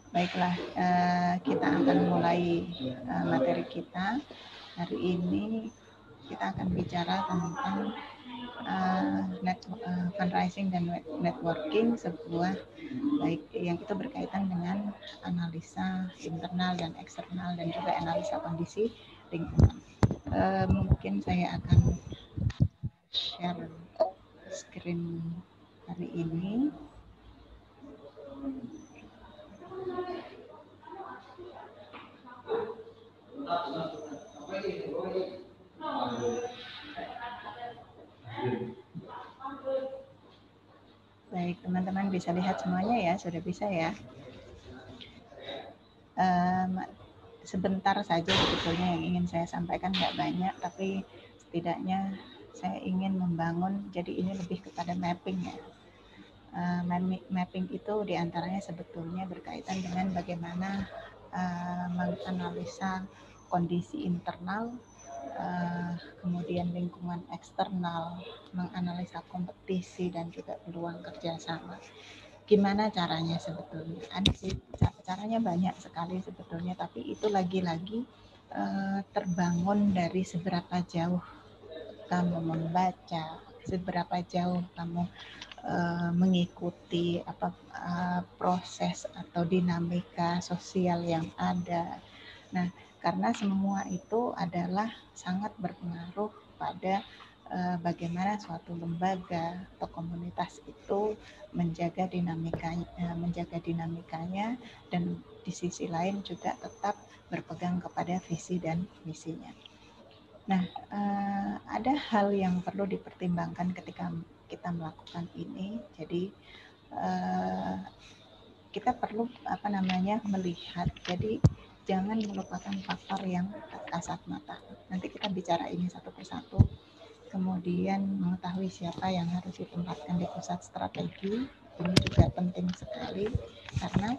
Baiklah, kita akan mulai materi kita. Hari ini kita akan bicara tentang fundraising dan networking, sebuah baik yang itu berkaitan dengan analisa internal dan eksternal dan juga analisa kondisi lingkungan. Mungkin saya akan share screen hari ini. Baik, teman-teman bisa lihat semuanya ya, sudah bisa ya. Sebentar saja sebetulnya yang ingin saya sampaikan, nggak banyak, tapi setidaknya saya ingin membangun, jadi ini lebih kepada mapping ya. Mapping itu diantaranya sebetulnya berkaitan dengan bagaimana menganalisa kondisi internal, kemudian lingkungan eksternal, menganalisa kompetisi dan juga peluang kerjasama. Gimana caranya sebetulnya? Ada sih caranya banyak sekali sebetulnya, tapi itu lagi-lagi terbangun dari seberapa jauh kamu membaca, seberapa jauh kamu mengikuti proses atau dinamika sosial yang ada. Nah, karena semua itu adalah sangat berpengaruh pada bagaimana suatu lembaga atau komunitas itu menjaga dinamikanya dan di sisi lain juga tetap berpegang kepada visi dan misinya. Nah, ada hal yang perlu dipertimbangkan ketika kita melakukan ini. Jadi kita perlu melihat. Jadi jangan melupakan faktor yang kasat mata. Nanti kita bicara ini satu persatu. Kemudian mengetahui siapa yang harus ditempatkan di pusat strategi, ini juga penting sekali karena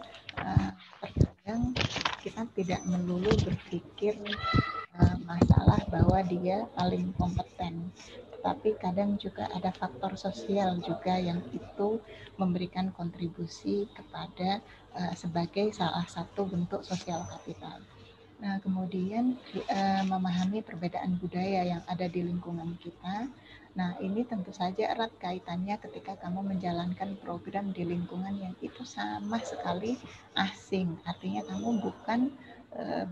terkadang kita tidak melulu berpikir masalah bahwa dia paling kompeten, tetapi kadang juga ada faktor sosial juga yang itu memberikan kontribusi kepada sebagai salah satu bentuk sosial kapital. Nah, kemudian memahami perbedaan budaya yang ada di lingkungan kita. Nah, ini tentu saja erat kaitannya ketika kamu menjalankan program di lingkungan yang itu sama sekali asing. Artinya kamu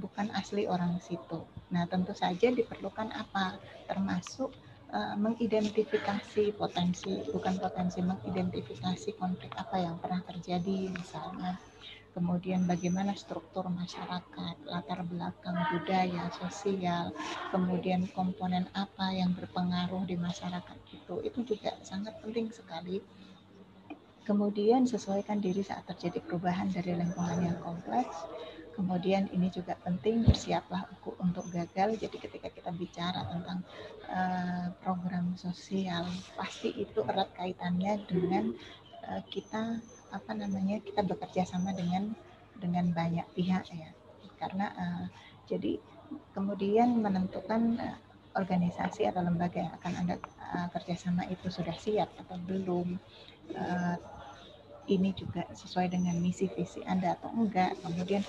bukan asli orang situ. Nah, tentu saja diperlukan apa? Termasuk mengidentifikasi mengidentifikasi konflik apa yang pernah terjadi misalnya. Kemudian bagaimana struktur masyarakat, latar belakang budaya, sosial, kemudian komponen apa yang berpengaruh di masyarakat itu juga sangat penting sekali. Kemudian sesuaikan diri saat terjadi perubahan dari lingkungan yang kompleks. Kemudian ini juga penting, bersiaplah untuk gagal. Jadi ketika kita bicara tentang program sosial, pasti itu erat kaitannya dengan kita kita bekerja sama dengan banyak pihak ya. Karena jadi kemudian menentukan organisasi atau lembaga yang akan Anda kerjasama itu sudah siap atau belum, ini juga sesuai dengan misi visi Anda atau enggak. Kemudian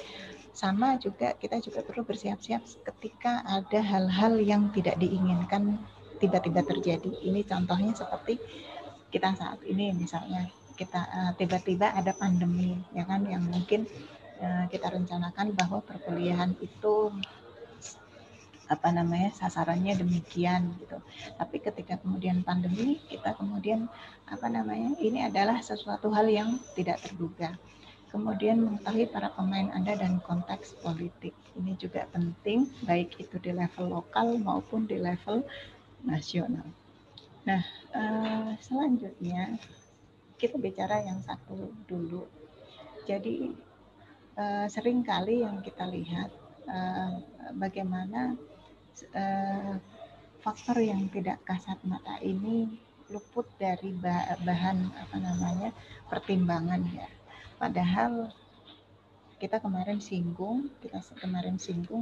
sama juga kita juga perlu bersiap-siap ketika ada hal-hal yang tidak diinginkan tiba-tiba terjadi. Ini contohnya seperti kita saat ini misalnya kita tiba-tiba ada pandemi ya kan, yang mungkin kita rencanakan bahwa perkuliahan itu sasarannya demikian gitu. Tapi ketika kemudian pandemi, kita kemudian ini adalah sesuatu hal yang tidak terduga. Kemudian mengetahui para pemain Anda dan konteks politik. Ini juga penting, baik itu di level lokal maupun di level nasional. Nah, selanjutnya kita bicara yang satu dulu. Jadi seringkali yang kita lihat bagaimana faktor yang tidak kasat mata ini luput dari bahan pertimbangan ya. Padahal kita kemarin singgung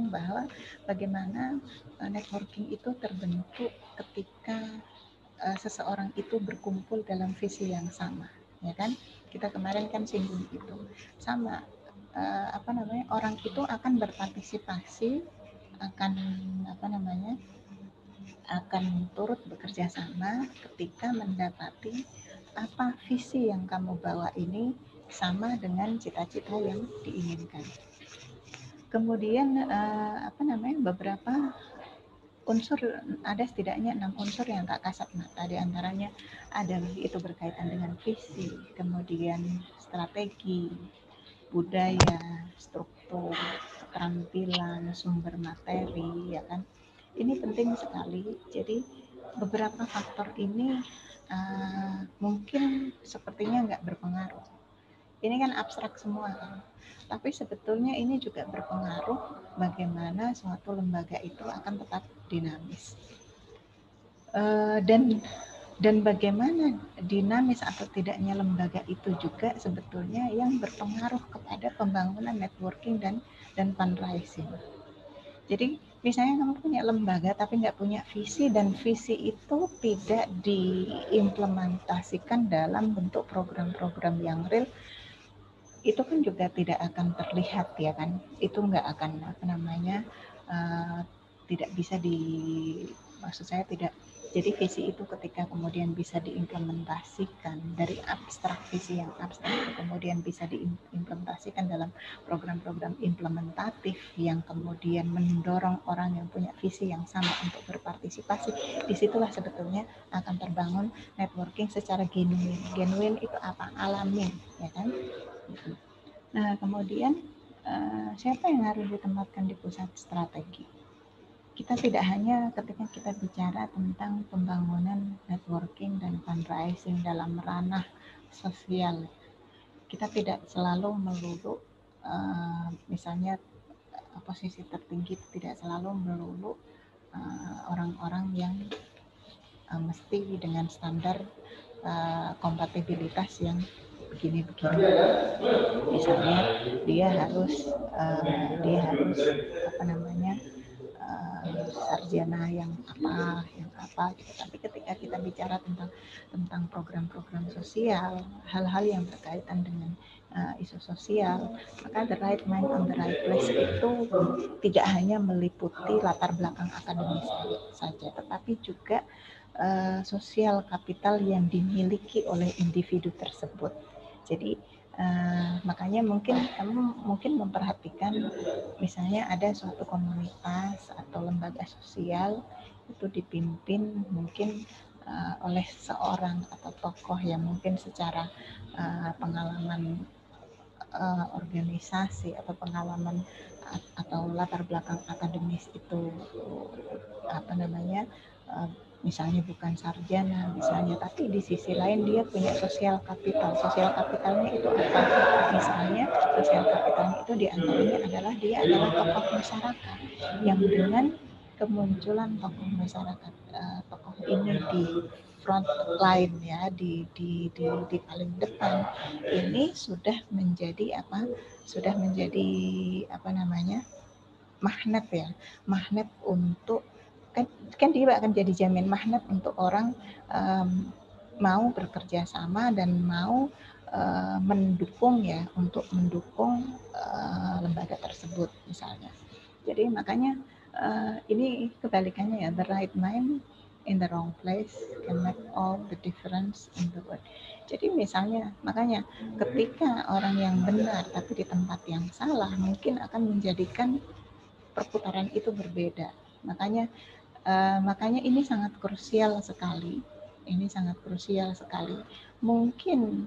bahwa bagaimana networking itu terbentuk ketika seseorang itu berkumpul dalam visi yang sama, ya kan? Kita kemarin kan singgung itu. Sama, orang itu akan berpartisipasi, akan akan turut bekerja sama ketika mendapati apa visi yang kamu bawa ini sama dengan cita-cita yang diinginkan. Kemudian beberapa unsur, ada setidaknya 6 unsur yang tak kasat mata, diantaranya adalah itu berkaitan dengan visi, kemudian strategi, budaya, struktur, keterampilan, sumber materi, ya kan. Ini penting sekali. Jadi beberapa faktor ini mungkin sepertinya nggak berpengaruh. Ini kan abstrak semua kan. Tapi sebetulnya ini juga berpengaruh bagaimana suatu lembaga itu akan tetap dinamis. Dan bagaimana dinamis atau tidaknya lembaga itu juga sebetulnya yang berpengaruh kepada pembangunan networking dan fundraising. Jadi misalnya kamu punya lembaga tapi nggak punya visi, dan visi itu tidak diimplementasikan dalam bentuk program-program yang real, itu kan juga tidak akan terlihat, ya kan. Itu nggak akan tidak bisa maksud saya tidak. Jadi visi itu ketika kemudian bisa diimplementasikan dari abstrak, visi yang abstrak itu kemudian bisa diimplementasikan dalam program-program implementatif yang kemudian mendorong orang yang punya visi yang sama untuk berpartisipasi, disitulah sebetulnya akan terbangun networking secara genuine. Genuine itu apa? Alami, ya kan? Nah, kemudian siapa yang harus ditempatkan di pusat strategi? Kita tidak hanya ketika kita bicara tentang pembangunan networking dan fundraising dalam ranah sosial, kita tidak selalu melulu misalnya posisi tertinggi, tidak selalu melulu orang-orang yang mesti dengan standar kompatibilitas yang begini-begini. Misalnya dia harus sarjana yang apa gitu. Tapi ketika kita bicara tentang program-program sosial, hal-hal yang berkaitan dengan isu sosial, maka the right mind on the right place itu tidak hanya meliputi latar belakang akademis saja, tetapi juga sosial kapital yang dimiliki oleh individu tersebut. Jadi makanya mungkin memperhatikan, misalnya ada suatu komunitas atau lembaga sosial itu dipimpin mungkin oleh seorang atau tokoh yang mungkin secara pengalaman organisasi atau pengalaman atau latar belakang akademis itu misalnya bukan sarjana misalnya, tapi di sisi lain dia punya sosial kapital. Sosial kapitalnya itu apa? Misalnya sosial kapitalnya itu diantaranya adalah dia adalah tokoh masyarakat yang dengan kemunculan tokoh masyarakat, tokoh ini di front line, ya, di paling depan, ini sudah menjadi magnet untuk kan dia akan jadi jamin magnet untuk orang mau bekerja sama dan mau mendukung lembaga tersebut misalnya. Jadi makanya ini kebalikannya, ya, the right mind in the wrong place can make all the difference in the world. Jadi misalnya, makanya ketika orang yang benar tapi di tempat yang salah mungkin akan menjadikan perputaran itu berbeda. Makanya ini sangat krusial sekali. Mungkin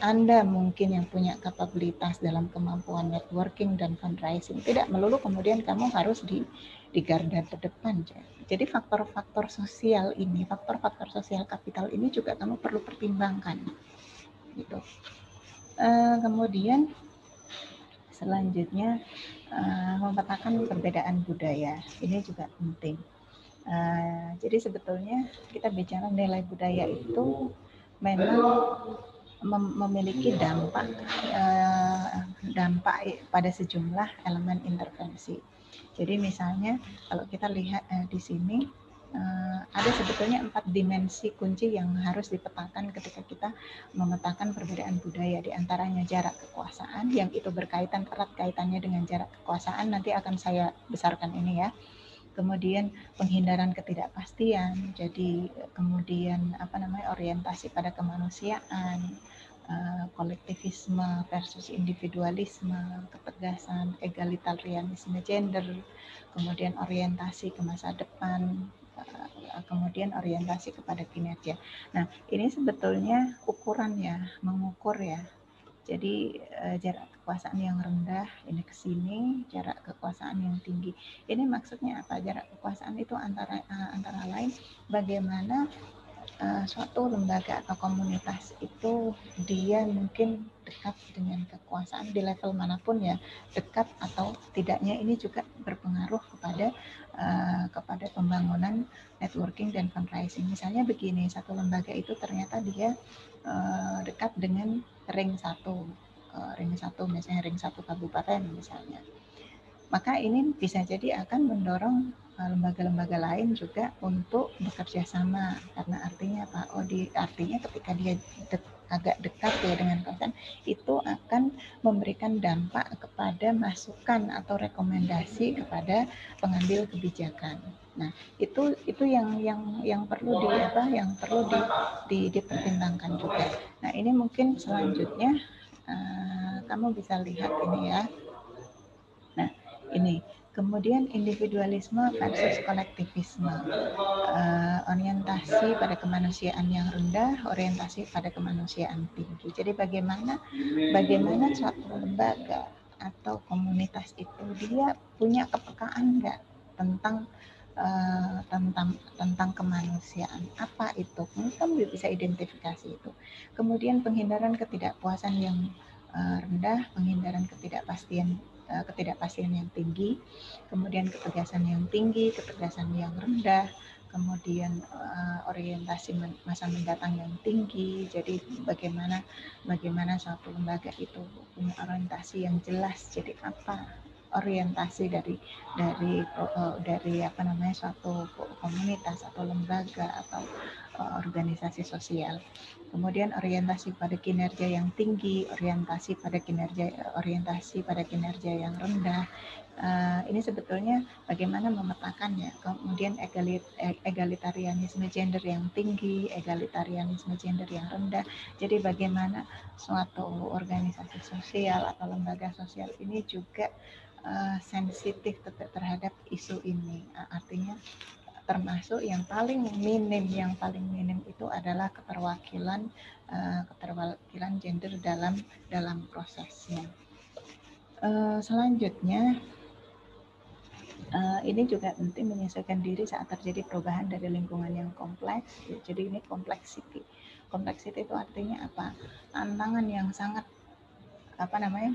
Anda yang punya kapabilitas dalam kemampuan networking dan fundraising, tidak melulu kemudian kamu harus di garda terdepan. Jadi faktor-faktor sosial kapital ini juga kamu perlu pertimbangkan. Gitu. Kemudian selanjutnya memetakan perbedaan budaya, ini juga penting. Jadi sebetulnya kita bicara nilai budaya itu memang memiliki dampak pada sejumlah elemen intervensi. Jadi misalnya kalau kita lihat di sini ada sebetulnya 4 dimensi kunci yang harus dipetakan ketika kita memetakan perbedaan budaya, di antaranya jarak kekuasaan, yang itu berkaitan erat kaitannya dengan jarak kekuasaan, nanti akan saya besarkan ini ya. Kemudian penghindaran ketidakpastian, jadi kemudian orientasi pada kemanusiaan, kolektivisme versus individualisme, ketegasan, egalitarianisme gender, kemudian orientasi ke masa depan, kemudian orientasi kepada kinerja. Nah, ini sebetulnya ukuran ya, mengukur ya. Jadi jarak kekuasaan yang rendah ini ke sini, jarak kekuasaan yang tinggi. Ini maksudnya apa? Jarak kekuasaan itu antara lain bagaimana suatu lembaga atau komunitas itu dia mungkin dekat dengan kekuasaan di level manapun ya, dekat atau tidaknya ini juga berpengaruh kepada pembangunan networking dan fundraising. Misalnya begini, satu lembaga itu ternyata dia dekat dengan ring 1, misalnya ring 1 kabupaten misalnya. Maka ini bisa jadi akan mendorong lembaga-lembaga lain juga untuk bekerja sama, karena artinya apa? Artinya ketika dia agak dekat ya dengan kawasan, itu akan memberikan dampak kepada masukan atau rekomendasi kepada pengambil kebijakan. Nah, itu yang perlu dipertimbangkan juga. Nah, ini mungkin selanjutnya kamu bisa lihat ini ya. Nah, ini kemudian individualisme versus kolektivisme, orientasi pada kemanusiaan yang rendah, orientasi pada kemanusiaan tinggi. Jadi bagaimana suatu lembaga atau komunitas itu dia punya kepekaan nggak tentang tentang kemanusiaan, apa itu? Kamu bisa identifikasi itu. Kemudian penghindaran ketidakpuasan yang rendah, penghindaran ketidakpastian yang tinggi, kemudian ketegasan yang tinggi, ketegasan yang rendah, kemudian orientasi masa mendatang yang tinggi. Jadi bagaimana suatu lembaga itu punya orientasi yang jelas. Jadi apa orientasi dari suatu komunitas atau lembaga atau organisasi sosial. Kemudian orientasi pada kinerja yang tinggi, orientasi pada kinerja yang rendah. Ini sebetulnya bagaimana memetakannya. Kemudian egalitarianisme gender yang tinggi, egalitarianisme gender yang rendah. Jadi bagaimana suatu organisasi sosial atau lembaga sosial ini juga sensitif terhadap isu ini. Artinya termasuk yang paling minim itu adalah keterwakilan gender dalam prosesnya. Selanjutnya ini juga penting menyesuaikan diri saat terjadi perubahan dari lingkungan yang kompleks. Jadi ini complexity itu artinya apa? Tantangan yang sangat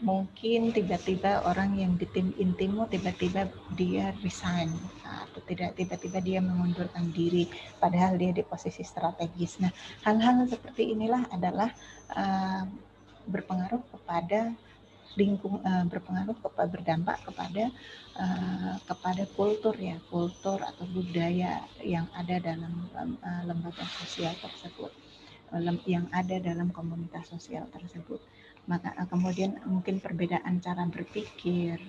mungkin tiba-tiba orang yang di tim intimu tiba-tiba dia resign atau tiba-tiba dia mengundurkan diri padahal dia di posisi strategis. Nah, hal-hal seperti inilah adalah berdampak kepada kultur atau budaya yang ada dalam lembaga sosial tersebut, yang ada dalam komunitas sosial tersebut. Maka kemudian mungkin perbedaan cara berpikir,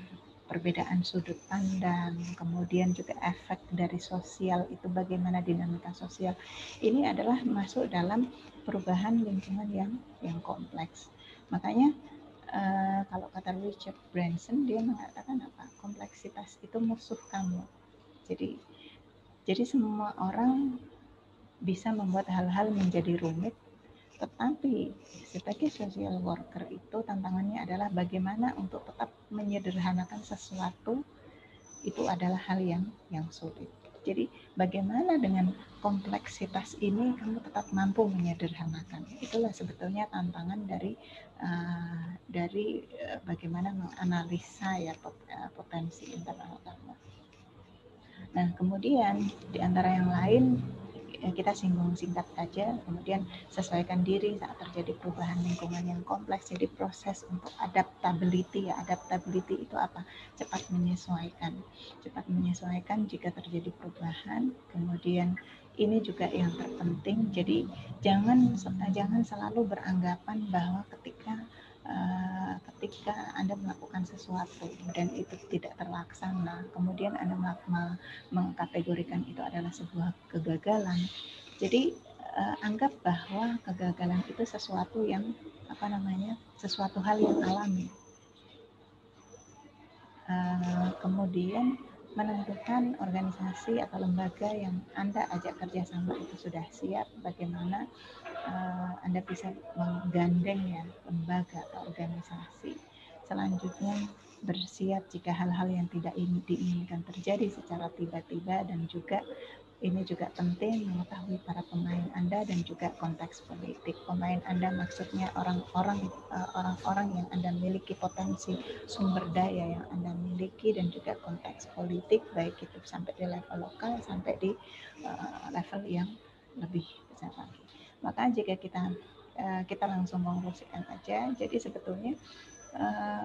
perbedaan sudut pandang, kemudian juga efek dari sosial itu, bagaimana dinamika sosial ini adalah masuk dalam perubahan lingkungan yang kompleks. Makanya kalau kata Richard Branson, dia mengatakan apa? Kompleksitas itu musuh kamu. Jadi semua orang bisa membuat hal-hal menjadi rumit, tetapi sebagai social worker itu tantangannya adalah bagaimana untuk tetap menyederhanakan sesuatu, itu adalah hal yang sulit. Jadi bagaimana dengan kompleksitas ini kamu tetap mampu menyederhanakan. Itulah sebetulnya tantangan dari bagaimana menganalisa ya potensi internal kamu. Nah, kemudian di antara yang lain kita singgung singkat saja. Kemudian sesuaikan diri saat terjadi perubahan lingkungan yang kompleks. Jadi proses untuk adaptability ya. Adaptability itu apa? Cepat menyesuaikan. Cepat menyesuaikan jika terjadi perubahan. Kemudian ini juga yang terpenting. Jadi jangan selalu beranggapan bahwa ketika Anda melakukan sesuatu dan itu tidak terlaksana, kemudian Anda mengkategorikan itu adalah sebuah kegagalan. Jadi anggap bahwa kegagalan itu sesuatu yang sesuatu hal yang alami. Kemudian menentukan organisasi atau lembaga yang Anda ajak kerjasama itu sudah siap, bagaimana Anda bisa menggandeng ya lembaga atau organisasi. Selanjutnya bersiap jika hal-hal yang tidak diinginkan terjadi secara tiba-tiba, dan juga ini juga penting mengetahui para pemain Anda dan juga konteks politik. Pemain Anda maksudnya orang-orang yang Anda miliki potensi sumber daya yang Anda miliki, dan juga konteks politik, baik itu sampai di level lokal sampai di level yang lebih besar lagi. Maka jika kita langsung mengurusikan aja, jadi sebetulnya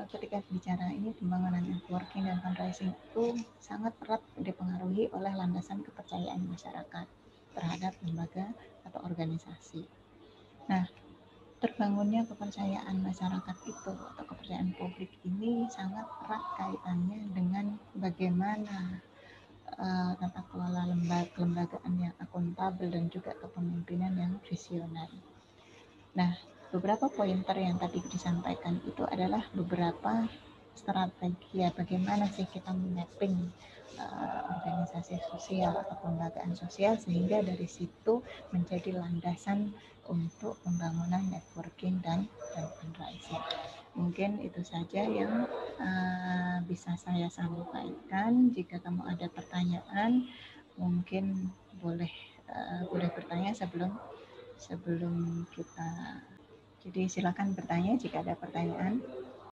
ketika bicara ini pembangunan networking dan fundraising itu sangat erat dipengaruhi oleh landasan kepercayaan masyarakat terhadap lembaga atau organisasi. Nah, terbangunnya kepercayaan masyarakat itu atau kepercayaan publik ini sangat erat kaitannya dengan bagaimana tata kelola kelembagaan yang akuntabel dan juga kepemimpinan yang visioner. Nah, beberapa pointer yang tadi disampaikan itu adalah beberapa strategi ya, bagaimana sih kita mapping organisasi sosial atau kelembagaan sosial sehingga dari situ menjadi landasan untuk pembangunan networking dan fundraising. Mungkin itu saja yang bisa saya sampaikan. Jika kamu ada pertanyaan, mungkin boleh bertanya sebelum kita. Jadi silakan bertanya jika ada pertanyaan.